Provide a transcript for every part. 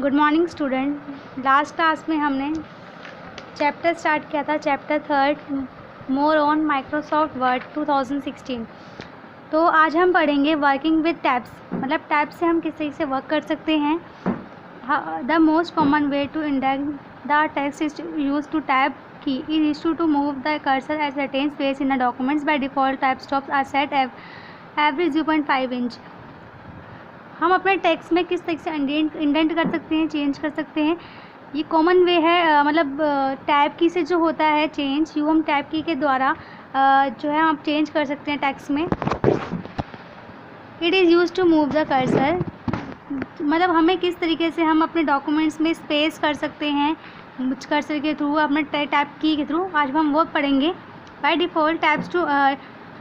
Good morning student. Last class में हमने chapter start किया था, chapter 3 more on Microsoft Word 2016। तो आज हम पढ़ेंगे वर्किंग विद टैब्स, मतलब टैब्स से हम किस तरीके से वर्क कर सकते हैं। The most common way to indent the text is use to tab key is use to move the cursor at certain space in the documents. By default tab stops are set every 0.5 inch. हम अपने text में किस तरीके से indent कर सकते हैं, change कर सकते हैं। ये कॉमन वे है, मतलब टैब की से जो होता है चेंज, यू हम टैब की के द्वारा जो है हम चेंज कर सकते हैं टेक्स्ट में। It is use to move the cursor, मतलब हमें किस तरीके से हम अपने डॉक्यूमेंट्स में स्पेस कर सकते हैं कर्सर के थ्रू, अपने टैब की के थ्रू। आज हम वो पढ़ेंगे। बाय डिफ़ॉल्ट टैब्स टू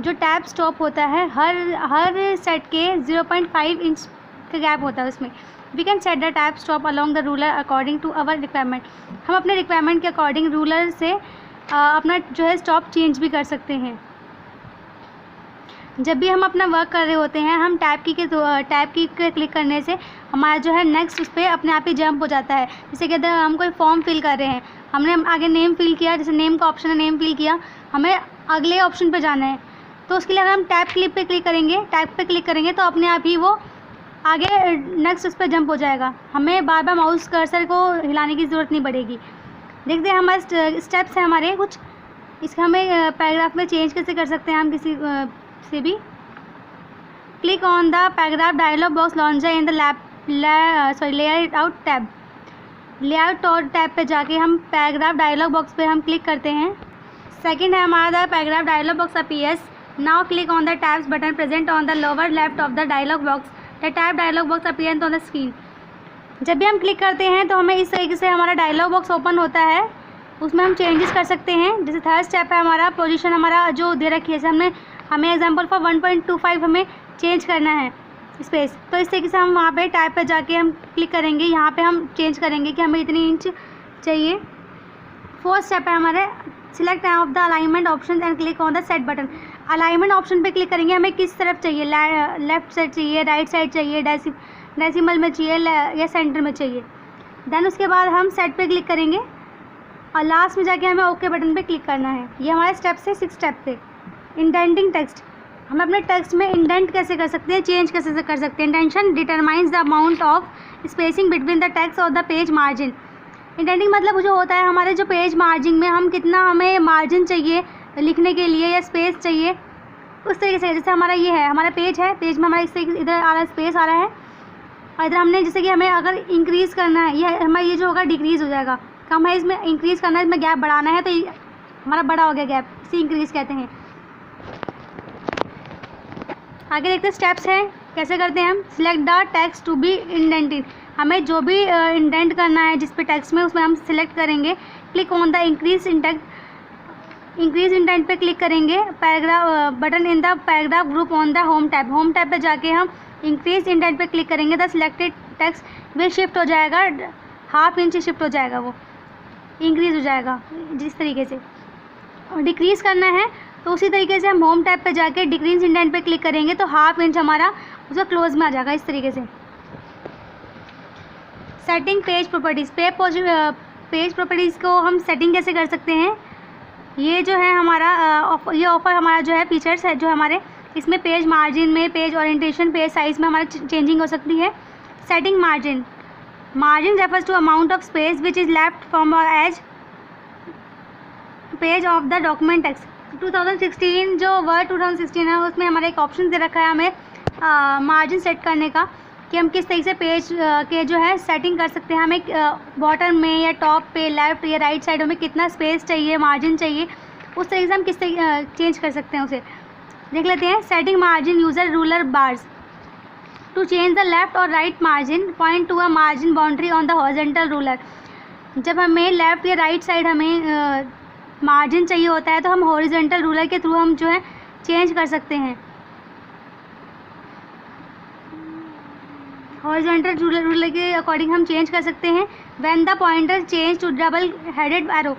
जो टैब स्टॉप होता है हर सेट के 0.5 इंच का गैप होता है उसमें। We can set the tab stop along the ruler according to our requirement. हम अपने रिक्वायरमेंट के अकॉर्डिंग रूलर से अपना जो है स्टॉप चेंज भी कर सकते हैं। जब भी हम अपना वर्क कर रहे होते हैं, हम टैब की के क्लिक करने से हमारा जो है नेक्स्ट उस पर अपने आप ही जंप हो जाता है। जैसे कि अगर हम कोई फॉर्म फिल कर रहे हैं, हमने आगे नेम फिल किया, जैसे नेम का ऑप्शन है, नेम फिल किया, हमें अगले ऑप्शन पर जाना है, तो उसके लिए अगर हम टैब पे क्लिक करेंगे तो अपने आप ही वो आगे नेक्स्ट उस पर जंप हो जाएगा। हमें बार बार माउस कर्सर को हिलाने की ज़रूरत नहीं पड़ेगी। देखते हैं हमारे स्टेप्स हैं हमारे कुछ, इसका हमें पैराग्राफ में चेंज कैसे कर सकते हैं हम किसी से भी। Click on the paragraph dialog box launcher in the layout out tab. Layout और टैब पे जाके हम पैराग्राफ डायलॉग बॉक्स पे हम क्लिक करते हैं। सेकंड है हमारा the paragraph dialog box appears. Now click on the tabs button present on the lower left of the dialog box. The tab dialog box appears on the screen. जब भी हम click करते हैं तो हमें इस तरीके से हमारा डायलॉग बॉक्स ओपन होता है, उसमें हम चेंजेस कर सकते हैं। जैसे थर्ड स्टेप है हमारा पोजीशन, हमारा जो दे रखी है, जैसे हमें एग्जांपल फॉर 1.25 हमें चेंज करना है स्पेस, तो इस तरीके से हम वहाँ पे टैब पे जाके हम क्लिक करेंगे, यहाँ पे हम चेंज करेंगे कि हमें इतनी इंच चाहिए। फोर्थ स्टेप है हमारे select of the alignment option and click on the set button. Alignment option पे क्लिक करेंगे, हमें किस तरफ चाहिए, लेफ्ट साइड चाहिए, राइट साइड चाहिए, डेसिमल में चाहिए या सेंटर में चाहिए। देन उसके बाद हम सेट पे क्लिक करेंगे और लास्ट में जाके हमें ओके बटन पे क्लिक करना है। ये हमारे स्टेप्स है, 6 स्टेप थे। इंडेंटिंग टेक्स्ट, हम अपने टेक्स्ट में इंडेंट कैसे कर सकते हैं, चेंज कैसे कर सकते हैं। Indentation determines the amount of spacing between the text और द पेज मार्जिन। इंडेंटिंग मतलब जो होता है हमारे जो पेज मार्जिन में हम कितना हमें मार्जिन चाहिए लिखने के लिए या स्पेस चाहिए, उस तरीके से। जैसे हमारा ये है, हमारा पेज है, पेज में हमारा इस तरीके इधर आ रहा है, स्पेस आ रहा है, और इधर हमने जैसे कि हमें अगर इंक्रीज़ करना है, ये हमारा ये जो होगा डिक्रीज़ हो जाएगा। कम है, इसमें इंक्रीज़ करना है, इसमें गैप बढ़ाना है, तो हमारा बड़ा हो गया गैप, इसे इंक्रीज़ कहते हैं। आगे देखते हैं स्टेप्स हैं कैसे करते हैं हम। Select the text to be indented, हमें जो भी इंडेंट करना है जिस पे टेक्स्ट में, उसमें हम सिलेक्ट करेंगे। Click on the increase indent पे क्लिक करेंगे। Paragraph button in the paragraph group on the home tab पे जाके हम इंक्रीज इंडेंट पे क्लिक करेंगे। The selected text way shift हो जाएगा, ½ इंच शिफ्ट हो जाएगा, वो इंक्रीज हो जाएगा जिस तरीके से। और डिक्रीज़ करना है तो उसी तरीके से हम होम टैब पे जाके डिक्रीज इंडेंट पे क्लिक करेंगे तो ½ इंच हमारा उसका क्लोज में आ जाएगा इस तरीके से। Setting page properties, page properties को हम सेटिंग कैसे कर सकते हैं। ये जो है हमारा ये ऑफर हमारा जो है फीचर्स है जो हमारे, इसमें पेज मार्जिन में, पेज ओरिएंटेशन, पेज साइज़ में हमारा चेंजिंग हो सकती है। Setting margin refers to amount of space which is left from edge page of the document text. 2016 जो वर्ड 2016 है उसमें हमारा एक ऑप्शन दे रखा है हमें मार्जिन सेट करने का, कि हम किस तरीके से पेज के जो है सेटिंग कर सकते हैं। हमें बॉटम में या टॉप पे, लेफ़्ट या राइट साइड में कितना स्पेस चाहिए, मार्जिन चाहिए, उस तरीके से हम किस तरीके चेंज कर सकते हैं, उसे देख लेते हैं। Setting margin user ruler bars to change the left और right margin point to a margin boundary on the horizontal ruler. जब हमें लेफ़्ट या राइट साइड हमें मार्जिन चाहिए होता है तो हम हॉरिजॉन्टल रूलर के थ्रू हम जो है चेंज कर सकते हैं। हॉरिजॉन्टल रूलर के अकॉर्डिंग हम चेंज कर सकते हैं। When the pointer change to double headed arrow,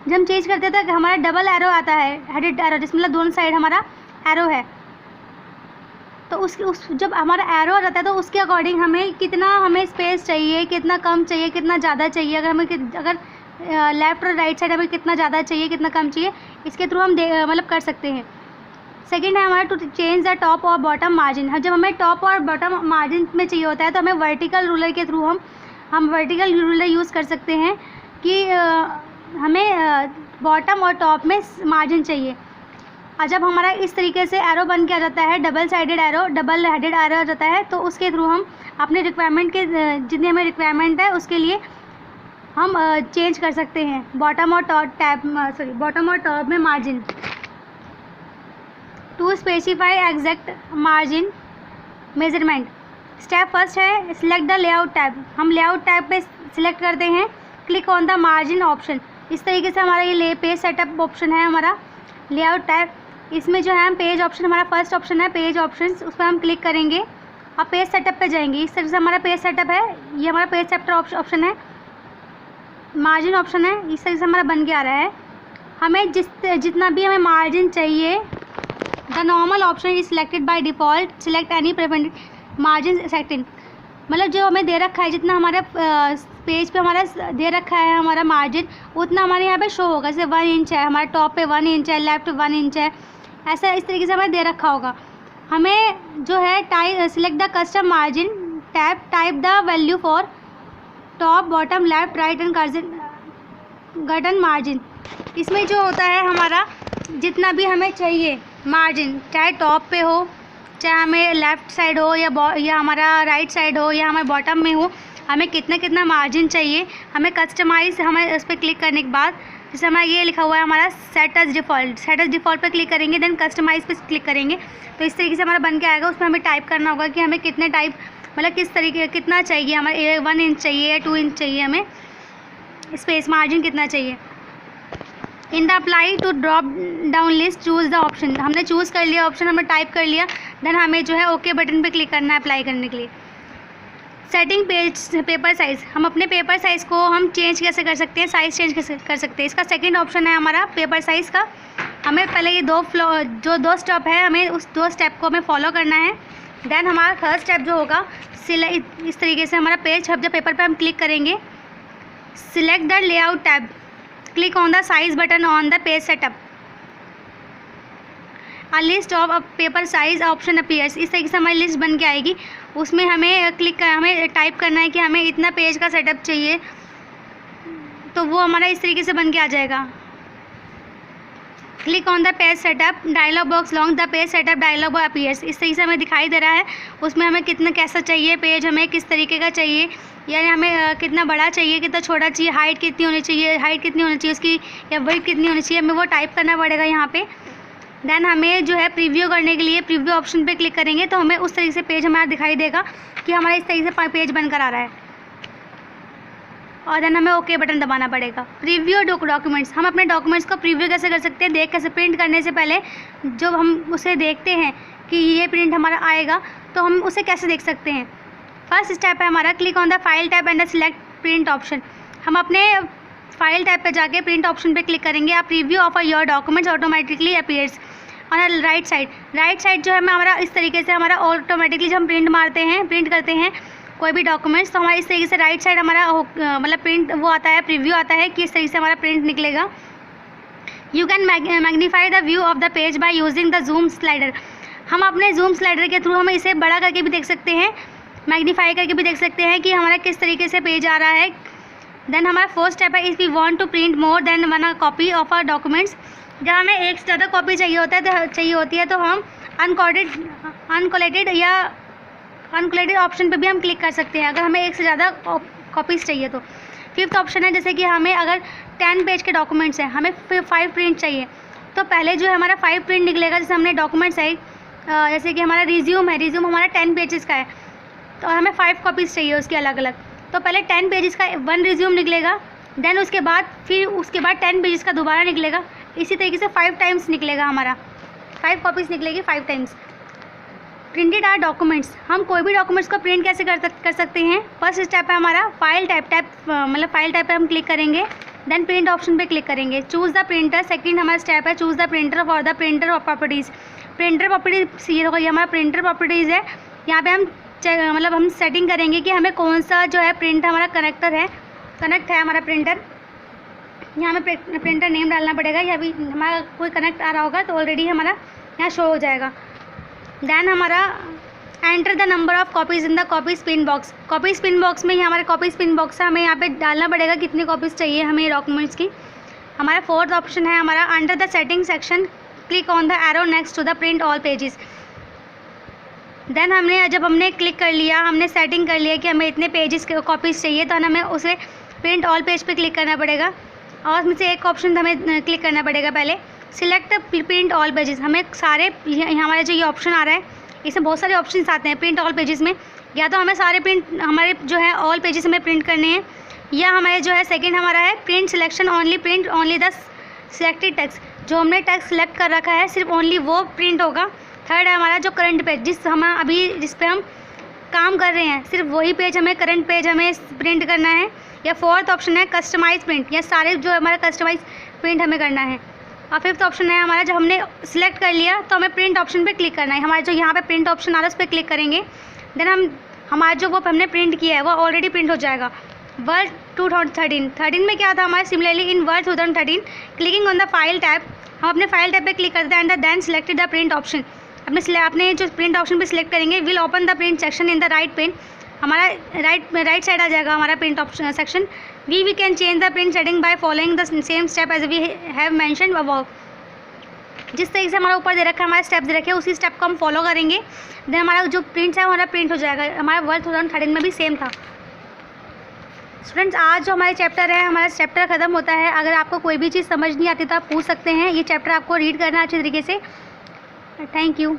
जब हम चेंज करते हैं तो हमारा डबल एरो आता है, हेडेड एरो, जिसमें मतलब दोनों साइड हमारा एरो है। तो उस जब हमारा एरो आ जाता है तो उसके अकॉर्डिंग हमें कितना हमें स्पेस चाहिए, कितना कम चाहिए, कितना ज़्यादा चाहिए, अगर लेफ़्ट और राइट साइड हमें कितना ज़्यादा चाहिए, कितना कम चाहिए, इसके थ्रू हम मतलब कर सकते हैं। सेकेंड है हमारा टू चेंज द टॉप और बॉटम मार्जिन। जब हमें टॉप और बॉटम मार्जिन में चाहिए होता है तो हमें वर्टिकल रूलर के थ्रू हम वर्टिकल रूलर यूज़ कर सकते हैं कि हमें बॉटम और टॉप में मार्जिन चाहिए। और जब हमारा इस तरीके से एरो बन के आ जाता है, डबल हेडेड एरो आ जाता है, तो उसके थ्रू हम अपने रिक्वायरमेंट के जितनी हमें रिक्वायरमेंट है उसके लिए हम चेंज कर सकते हैं बॉटम और टॉप में margin. To specify exact margin measurement, step first है सिलेक्ट द लेआउट टैब। हम लेआउट टैब पे सिलेक्ट करते हैं, click on the margin option. इस तरीके से हमारा ये पेज सेटअप ऑप्शन है हमारा लेआउट टैब। इसमें जो है हम पेज ऑप्शन, हमारा फर्स्ट ऑप्शन है पेज ऑप्शंस, उस पर हम क्लिक करेंगे और पेज सेटअप पे जाएंगे। इस तरह से हमारा पेज सेटअप है, ये हमारा पेज सेटअप ऑप्शन है, मार्जिन ऑप्शन है, इस तरह से हमारा बन के आ रहा है। हमें जितना भी हमें मार्जिन चाहिए, the normal option is selected by default, select any preference margin setting. मतलब जो हमें दे रखा है, जितना हमारा पेज पे हमारा दे रखा है हमारा मार्जिन, उतना हमारे यहाँ पे शो होगा। जैसे 1 इंच है, हमारे टॉप पे 1 इंच है, लेफ्ट 1 इंच है, ऐसा इस तरीके से हमें दे रखा होगा। हमें जो है select the custom margin tab, type the value for top, bottom, left, right and गटन margin. इसमें जो होता है हमारा जितना भी हमें चाहिए मार्जिन, चाहे टॉप पे हो, चाहे हमें लेफ़्ट साइड हो या हमारा राइट साइड हो या हमारे बॉटम में हो, हमें कितना मार्जिन चाहिए, हमें कस्टमाइज़, हमें उस पर क्लिक करने के बाद जैसे हमारा ये लिखा हुआ है हमारा सेट एज डिफ़ॉल्ट पर क्लिक करेंगे, देन कस्टमाइज़ पे क्लिक करेंगे, तो इस तरीके से हमारा बन के आएगा। उसमें हमें टाइप करना होगा कि हमें कितने टाइप, मतलब किस तरीके कितना चाहिए, हमारे 1 इंच चाहिए या 2 इंच चाहिए, हमें स्पेस मार्जिन कितना चाहिए। In the apply to drop down list choose the option, हमने चूज़ कर लिया ऑप्शन, हमने टाइप कर लिया, देन हमें जो है ओके बटन पे क्लिक करना है अप्लाई करने के लिए। सेटिंग पेपर साइज़, हम अपने पेपर साइज़ को हम चेंज कैसे कर सकते हैं, साइज़ चेंज कैसे कर सकते हैं। इसका सेकंड ऑप्शन है हमारा पेपर साइज़ का। हमें पहले ये दो स्टेप है, हमें उस 2 स्टेप को हमें फॉलो करना है। देन हमारा थर्ड स्टेप जो होगा, इस तरीके से हमारा पेज जब पेपर पे हम क्लिक करेंगे, select the layout tab, click on the size button on the page setup, a list of paper size option appears. इस तरीके से हमारी लिस्ट बन के आएगी, उसमें हमें हमें टाइप करना है कि हमें इतना पेज का सेटअप चाहिए, तो वो हमारा इस तरीके से बन के आ जाएगा। Click on the page setup dialog box long the page setup dialog box appears. इस तरीके से हमें दिखाई दे रहा है, उसमें हमें कितना कैसा चाहिए पेज, हमें किस तरीके का चाहिए, यानी हमें कितना बड़ा चाहिए, कितना छोटा चाहिए, हाइट कितनी होनी चाहिए उसकी, या वेट कितनी होनी चाहिए, हमें वो टाइप करना पड़ेगा यहाँ पे। देन हमें जो है प्रीव्यू करने के लिए प्रीव्यू ऑप्शन पे क्लिक करेंगे, तो हमें उस तरीके से पेज हमारा दिखाई देगा कि हमारा इस तरीके से पेज बनकर आ रहा है, और देन हमें ओके बटन दबाना पड़ेगा। प्रीव्यू डॉक्यूमेंट्स, हम अपने डॉक्यूमेंट्स को प्रीव्यू कैसे कर सकते हैं, देख कैसे, प्रिंट करने से पहले जब हम उसे देखते हैं कि ये प्रिंट हमारा आएगा, तो हम उसे कैसे देख सकते हैं। फर्स्ट स्टेप है हमारा click on the file tab and select print option. हम अपने फाइल टैब पे जाके प्रिंट ऑप्शन पे क्लिक करेंगे, आप preview of your documents automatically appears on right side जो है हमारा इस तरीके से हमारा ऑटोमेटिकली जब हम प्रिंट करते हैं कोई भी डॉक्यूमेंट्स, तो हमारा इस तरीके से राइट साइड हमारा मतलब प्रिंट वो आता है, प्रीव्यू आता है कि इस तरीके से हमारा प्रिंट निकलेगा। You can magnify the view of the page by using the zoom slider. हम अपने जूम स्लाइडर के थ्रू हमें इसे बड़ा करके भी देख सकते हैं, मैग्नीफाई करके भी देख सकते हैं कि हमारा किस तरीके से पेज आ रहा है। देन हमारा फोर्थ स्टेप है, if we want to print more than 1 copy of our documents. जब हमें एक से ज़्यादा कॉपी चाहिए होती है तो हम अनकोलेटेड ऑप्शन पे भी हम क्लिक कर सकते हैं, अगर हमें एक से ज़्यादा कॉपीज़ चाहिए तो। फिफ्थ ऑप्शन है, जैसे कि हमें अगर 10 पेज के डॉक्यूमेंट्स हैं, हमें 5 प्रिंट चाहिए, तो पहले जो है हमारा 5 प्रिंट निकलेगा। जैसे हमने डॉक्यूमेंट्स है, जैसे कि हमारा रिज्यूम हमारा 10 पेजेस का है, तो हमें 5 कॉपीज़ चाहिए उसकी अलग अलग, तो पहले 10 पेजेस का 1 रिज्यूम निकलेगा, देन उसके बाद 10 पेजेस का दोबारा निकलेगा, इसी तरीके से 5 टाइम्स निकलेगा हमारा, 5 कॉपीज़ निकलेगी 5 टाइम्स। प्रिंटेड आर डॉक्यूमेंट्स, हम कोई भी डॉक्यूमेंट्स को प्रिंट कैसे कर सकते हैं। फर्स्ट स्टेप है हमारा फाइल टाइप मतलब फाइल टाइप पे हम क्लिक करेंगे, देन प्रिंट ऑप्शन पे क्लिक करेंगे। चूज़ द प्रिंटर, सेकंड हमारा स्टेप है choose the printer for the printer of properties. Printer properties ये होगा, ये हमारा प्रिंटर प्रॉपर्टीज़ है। यहाँ पे हम मतलब हम सेटिंग करेंगे कि हमें कौन सा जो है प्रिंट हमारा कनेक्ट है हमारा प्रिंटर। यहाँ हमें प्रिंटर नेम डालना पड़ेगा, या भी हमारा कोई कनेक्ट आ रहा होगा तो ऑलरेडी हमारा यहाँ शो हो जाएगा। देन हमारा enter the number of copies in the copy spin box. Copy spin box में ही हमारे कॉपी स्पिन बॉक्स है, हमें यहाँ पे डालना पड़ेगा कितनी कॉपीज़ चाहिए हमें डॉक्यूमेंट्स की। हमारा फोर्थ ऑप्शन है हमारा under the setting section click on the arrow next to the print all pages. Then जब हमने क्लिक कर लिया, हमने सेटिंग कर लिया कि हमें इतने पेजेस कॉपीज़ चाहिए, तो हमें उसे प्रिंट ऑल पेज पे क्लिक करना पड़ेगा और उसमें से एक ऑप्शन हमें क्लिक करना पड़ेगा पहले, सिलेक्ट प्रिंट ऑल पेजेस। हमें सारे हमारे जो ये ऑप्शन आ रहा है इसमें बहुत सारे ऑप्शंस आते हैं प्रिंट ऑल पेजेस में, या तो हमें सारे प्रिंट हमारे जो है ऑल पेजेस में प्रिंट करने हैं, या हमारे जो है सेकंड हमारा है print selection only print only the selected text. जो हमने टेक्स्ट सिलेक्ट कर रखा है सिर्फ ओनली वो प्रिंट होगा। थर्ड है हमारा जो करंट पेज, जिस पे हम काम कर रहे हैं सिर्फ वही पेज हमें करंट पेज हमें प्रिंट करना है। या फोर्थ ऑप्शन है कस्टमाइज प्रिंट, या सारे जो हमारा कस्टमाइज प्रिंट हमें करना है। और फिफ्थ ऑप्शन है हमारा जब हमने सिलेक्ट कर लिया तो हमें प्रिंट ऑप्शन पे क्लिक करना है। हमारा जो यहाँ पे प्रिंट ऑप्शन आ रहा है उस पर क्लिक करेंगे, देन हमारा जो वो हमने प्रिंट किया है वो ऑलरेडी प्रिंट हो जाएगा। वर्ड 2013 में क्या था हमारा, similarly in word 2013 clicking on the file tab, हम अपने फाइल टैब पे क्लिक करते हैं and then selected the print option. अपने जो प्रिंट ऑप्शन पे सिलेक्ट करेंगे will open the print section in the right pane, हमारा राइट साइड आ जाएगा हमारा print option section. We can change the print setting by following the same step as we have mentioned above. जिस तरीके से हमारा ऊपर दे रखा है, हमारे स्टेप दे रखे हैं, उसी स्टेप को हम फॉलो करेंगे, देन हमारा जो प्रिंट है हमारा प्रिंट हो जाएगा। हमारा वर्ड 2013 में भी सेम था। स्टूडेंट्स, आज जो हमारे चैप्टर है, हमारा चैप्टर ख़त्म होता है। अगर आपको कोई भी चीज़ समझ नहीं आती तो आप पूछ सकते हैं, ये चैप्टर आपको रीड करना अच्छे तरीके से। Thank you.